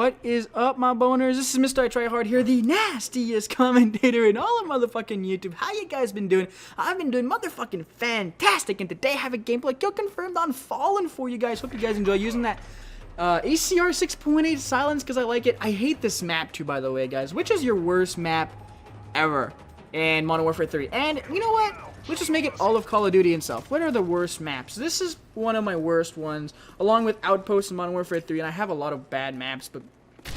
What is up, my boners? This is MrITryHard here, the nastiest commentator in all of motherfucking YouTube. How you guys been doing? I've been doing motherfucking fantastic, and today I have a gameplay kill confirmed on Fallen for you guys. Hope you guys enjoy using that ACR 6.8 silence because I like it. I hate this map too, by the way, guys. Which is your worst map ever in Modern Warfare 3? And you know what? Let's just make it all of Call of Duty itself. What are the worst maps? This is one of my worst ones, along with Outposts and Modern Warfare 3, and I have a lot of bad maps, but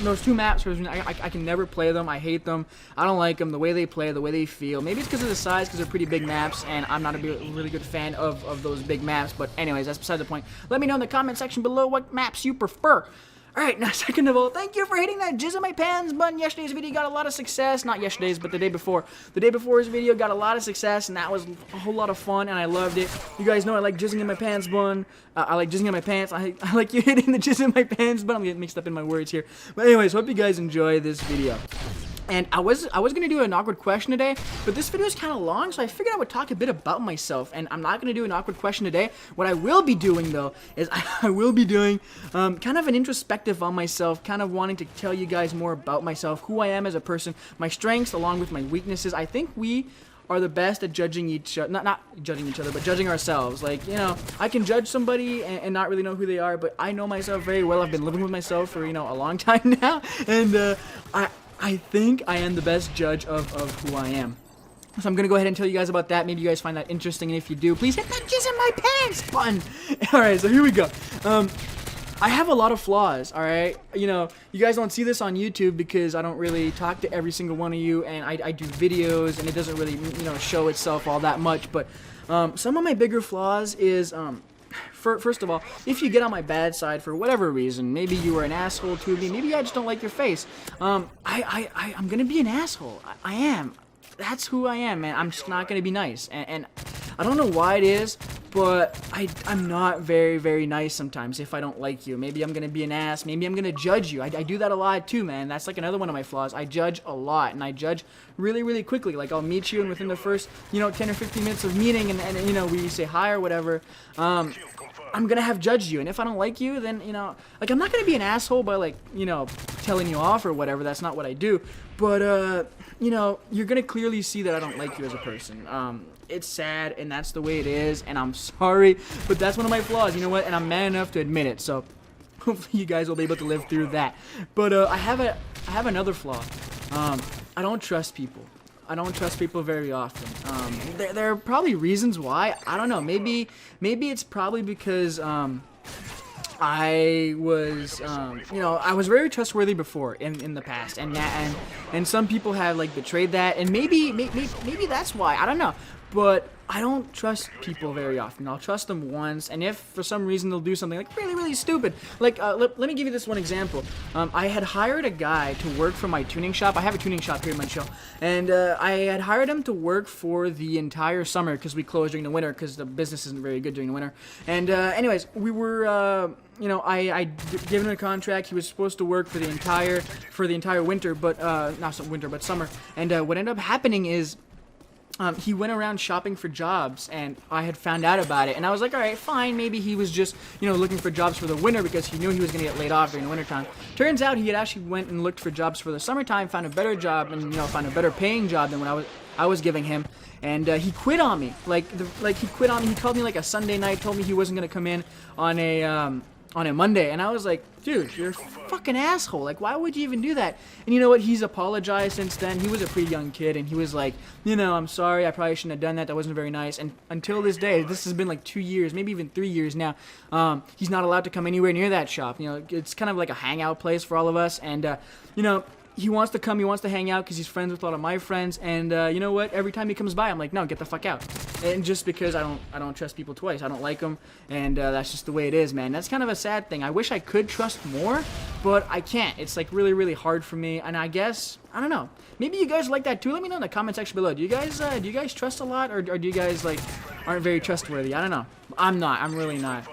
those two maps, I can never play them. I hate them. I don't like them, the way they play, the way they feel. Maybe it's because of the size, because they're pretty big maps, and I'm not a really good fan of those big maps, but anyways, that's beside the point. Let me know in the comment section below what maps you prefer. Alright, now second of all, thank you for hitting that jizz in my pants button. Yesterday's video got a lot of success. Not yesterday's, but the day before. The day before's video got a lot of success, and that was a whole lot of fun, and I loved it. You guys know I like jizzing in my pants button. I like jizzing in my pants. I like you hitting the jizz in my pants button. I'm getting mixed up in my words here. But anyways, hope you guys enjoy this video. And I was gonna do an awkward question today, but this video is kind of long, so I figured I would talk a bit about myself. And I'm not gonna do an awkward question today. What I will be doing though is I will be doing kind of an introspective on myself, kind of wanting to tell you guys more about myself, who I am as a person, my strengths along with my weaknesses. I think we are the best at judging each other, not judging each other, but judging ourselves. Like, you know, I can judge somebody and not really know who they are, but I know myself very well. I've been living with myself for, you know, a long time now, and I think I am the best judge of who I am. So I'm going to go ahead and tell you guys about that. Maybe you guys find that interesting, and if you do, please hit that jizz in my pants button. Alright, so here we go. I have a lot of flaws, alright? You know, you guys don't see this on YouTube because I don't really talk to every single one of you, and I do videos, and it doesn't really, you know, show itself all that much, but some of my bigger flaws is, first of all, if you get on my bad side for whatever reason, maybe you were an asshole to me, maybe I just don't like your face, I'm gonna be an asshole. I am. That's who I am, man. I'm just not gonna be nice, and I don't know why it is, but I'm not very, very nice sometimes if I don't like you. Maybe I'm gonna be an ass, maybe I'm gonna judge you. I do that a lot too, man. That's like another one of my flaws. I judge a lot, and I judge really, really quickly. Like, I'll meet you, and within the first, you know, 10 or 15 minutes of meeting, and you know, we say hi or whatever, I'm gonna have judged you, and if I don't like you, then, you know, like, I'm not gonna be an asshole by, like, you know, telling you off or whatever. That's not what I do, but you know, you're gonna clearly see that I don't like you as a person. It's sad, and that's the way it is, and I'm sorry, but that's one of my flaws, you know what, and I'm man enough to admit it, so hopefully you guys will be able to live through that. But I have another flaw. I don't trust people. I don't trust people very often. There are probably reasons why. I don't know. Maybe it's probably because I was, you know, I was very trustworthy before in the past, and some people have like betrayed that, and maybe that's why. I don't know, but I don't trust people very often. I'll trust them once, and if for some reason they'll do something like really, really stupid, like let me give you this one example. I had hired a guy to work for my tuning shop. I have a tuning shop here in Montreal, and I had hired him to work for the entire summer because we closed during the winter because the business isn't very good during the winter. And anyways, we were, you know, I given him a contract. He was supposed to work for the entire winter, but not winter, but summer. And what ended up happening is, he went around shopping for jobs, and I had found out about it, and I was like, alright, fine, maybe he was just, you know, looking for jobs for the winter because he knew he was going to get laid off during the winter time. Turns out he had actually went and looked for jobs for the summertime, found a better job, and, you know, found a better paying job than what I was giving him, and he quit on me. Like he quit on me. He called me like a Sunday night, told me he wasn't going to come in on a Monday, and I was like, dude, you're a fucking asshole. Like, why would you even do that? And you know what? He's apologized since then. He was a pretty young kid, and he was like, you know, I'm sorry, I probably shouldn't have done that. That wasn't very nice. And until this day, this has been like 2 years, maybe even 3 years now, he's not allowed to come anywhere near that shop. You know, it's kind of like a hangout place for all of us, and, you know, he wants to come, he wants to hang out because he's friends with a lot of my friends, and you know what? Every time he comes by, I'm like, no, get the fuck out. And just because I don't trust people twice, I don't like them, and that's just the way it is, man. That's kind of a sad thing. I wish I could trust more, but I can't. It's like really, really hard for me, and I guess, I don't know. Maybe you guys are like that too. Let me know in the comment section below. Do you guys trust a lot, or do you guys like aren't very trustworthy? I don't know. I'm not. I'm really not.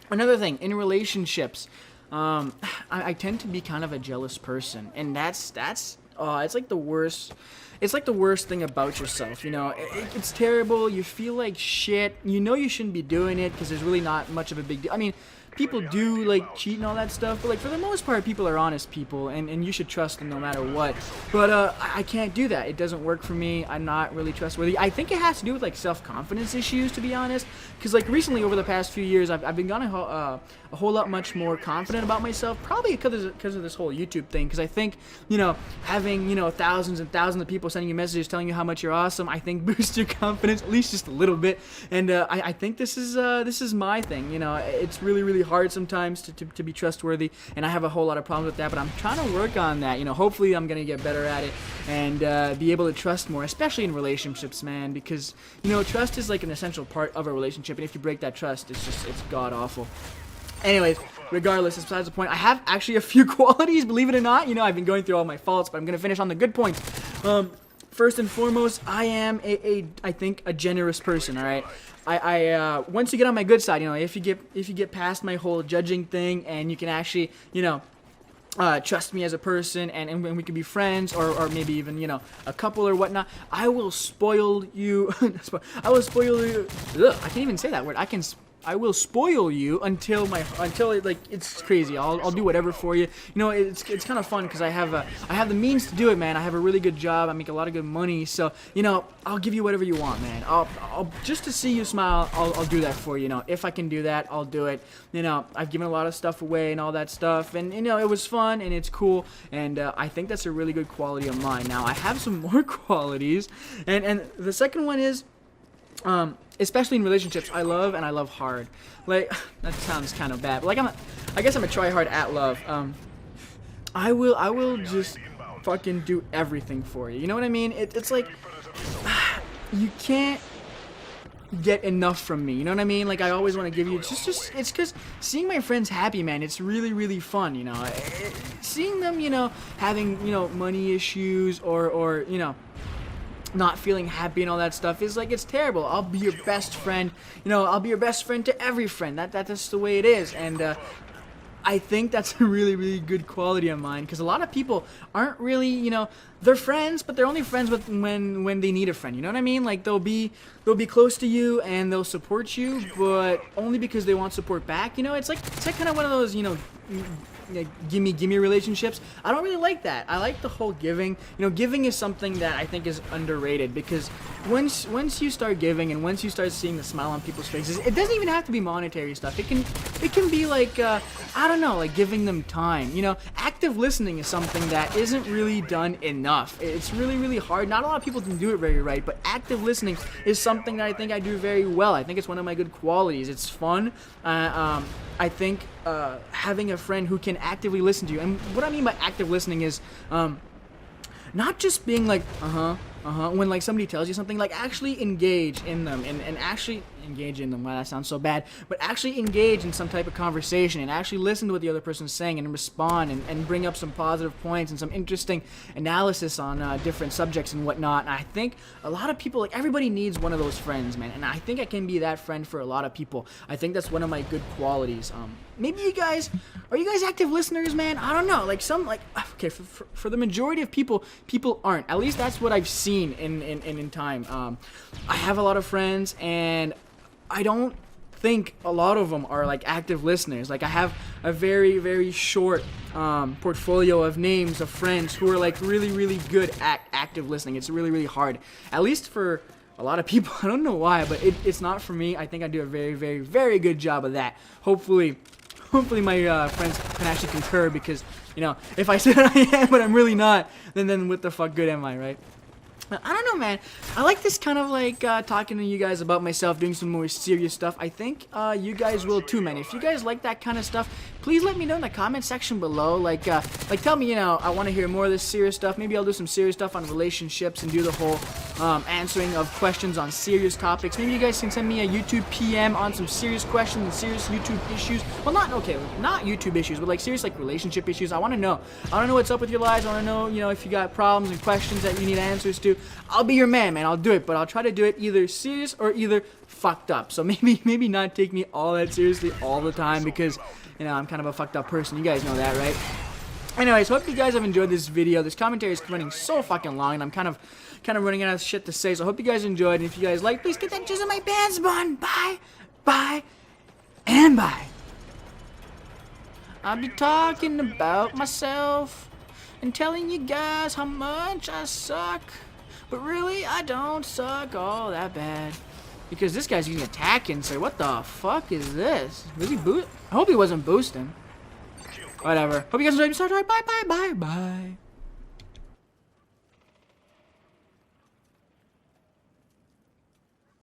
Another thing in relationships. I tend to be kind of a jealous person, and that's it's like the worst. It's like the worst thing about yourself, you know. It's terrible. You feel like shit. You know you shouldn't be doing it because there's really not much of a big deal. I mean, people do like cheat and all that stuff, but like for the most part, people are honest people, and you should trust them no matter what. But I can't do that. It doesn't work for me. I'm not really trustworthy. I think it has to do with like self-confidence issues, to be honest, because like recently over the past few years, I've been gotten a whole lot much more confident about myself, probably because of this whole YouTube thing, because I think, you know, having, you know, thousands and thousands of people sending you messages telling you how much you're awesome, I think boosts your confidence at least just a little bit. And I think this is my thing. You know, it's really hard sometimes to be trustworthy, and I have a whole lot of problems with that, but I'm trying to work on that. You know, hopefully I'm gonna get better at it and be able to trust more, especially in relationships, man, because, you know, trust is like an essential part of a relationship, and if you break that trust, it's god awful. Anyways, regardless, it's besides the point. I have actually a few qualities, believe it or not. You know, I've been going through all my faults, but I'm gonna finish on the good points. First and foremost, I am I think a generous person. All right, I once you get on my good side, you know, if you get past my whole judging thing, and you can actually, you know, trust me as a person, and we can be friends, or maybe even, you know, a couple or whatnot, I will spoil you. I will spoil you. Ugh, I can't even say that word. I will spoil you until like it's crazy. I'll do whatever for you. You know, it's kind of fun because I have the means to do it, man. I have a really good job. I make a lot of good money, so, you know, I'll give you whatever you want, man. I'll just to see you smile, I'll do that for you. You know, if I can do that, I'll do it. You know, I've given a lot of stuff away and all that stuff, and, you know, it was fun and it's cool, and I think that's a really good quality of mine. Now I have some more qualities, and the second one is, especially in relationships, I love hard. Like, that sounds kind of bad, but like I guess I'm a tryhard at love. I will just fucking do everything for you. You know what I mean? It's like, you can't get enough from me. You know what I mean? Like, I always want to give you just it's because seeing my friends happy, man, it's really fun. You know, seeing them, you know, having, you know, money issues or you know, not feeling happy and all that stuff is like, it's terrible. I'll be your best friend. You know, I'll be your best friend to every friend. That's the way it is. And I think that's a really good quality of mine, because a lot of people aren't really, you know, they're friends, but they're only friends with when they need a friend. You know what I mean? Like, they'll be close to you and they'll support you, but only because they want support back. You know, it's like kind of one of those, you know, gimme relationships. I don't really like that. I like the whole giving. You know, giving is something that I think is underrated, because once you start giving and once you start seeing the smile on people's faces, it doesn't even have to be monetary stuff. It can be like, I don't know, like giving them time. You know, active listening is something that isn't really done enough. It's really hard. Not a lot of people can do it very right, but active listening is something that I think I do very well. I think it's one of my good qualities. It's fun. I think having a friend who can actively listen to you, and what I mean by active listening is not just being like, when like somebody tells you something, like actually engage in them, and actually engage in them. Wow, that sounds so bad. But actually engage in some type of conversation and actually listen to what the other person's saying and respond and bring up some positive points and some interesting analysis on different subjects and whatnot. And I think a lot of people, like everybody needs one of those friends, man. And I think I can be that friend for a lot of people. I think that's one of my good qualities. Maybe you guys, are you guys active listeners, man? I don't know. Like some, like, okay, for the majority of people aren't. At least that's what I've seen in time. I have a lot of friends, and I don't think a lot of them are like active listeners. Like, I have a very short portfolio of names of friends who are like really good at active listening. It's really hard, at least for a lot of people. I don't know why, but it's not for me. I think I do a very good job of that. Hopefully my friends can actually concur, because, you know, if I said I am but I'm really not, then what the fuck good am I, right? I don't know, man. I like this kind of like talking to you guys about myself, doing some more serious stuff. I think you guys will too, man. If you guys like that kind of stuff, please let me know in the comment section below. Like tell me, you know, I want to hear more of this serious stuff. Maybe I'll do some serious stuff on relationships and do the whole answering of questions on serious topics. Maybe you guys can send me a YouTube PM on some serious questions and serious YouTube issues. Well, not YouTube issues, but like serious like relationship issues. I want to know. I want to know what's up with your lives. I want to know, you know, if you got problems and questions that you need answers to. I'll be your man. I'll do it, but I'll try to do it either serious or either fucked up. So maybe not take me all that seriously all the time, because, you know, I'm kind of a fucked up person. You guys know that, right? Anyways, hope you guys have enjoyed this video. This commentary is running so fucking long, and I'm kind of running out of shit to say. So I hope you guys enjoyed, and if you guys like, please get that jizz in my pants bun. Bye, and bye. I'll be talking about myself and telling you guys how much I suck. But really, I don't suck all that bad. Because this guy's using attacking, so what the fuck is this? Was he boost? I hope he wasn't boosting. Whatever. Hope you guys enjoyed. Bye, bye, bye, bye.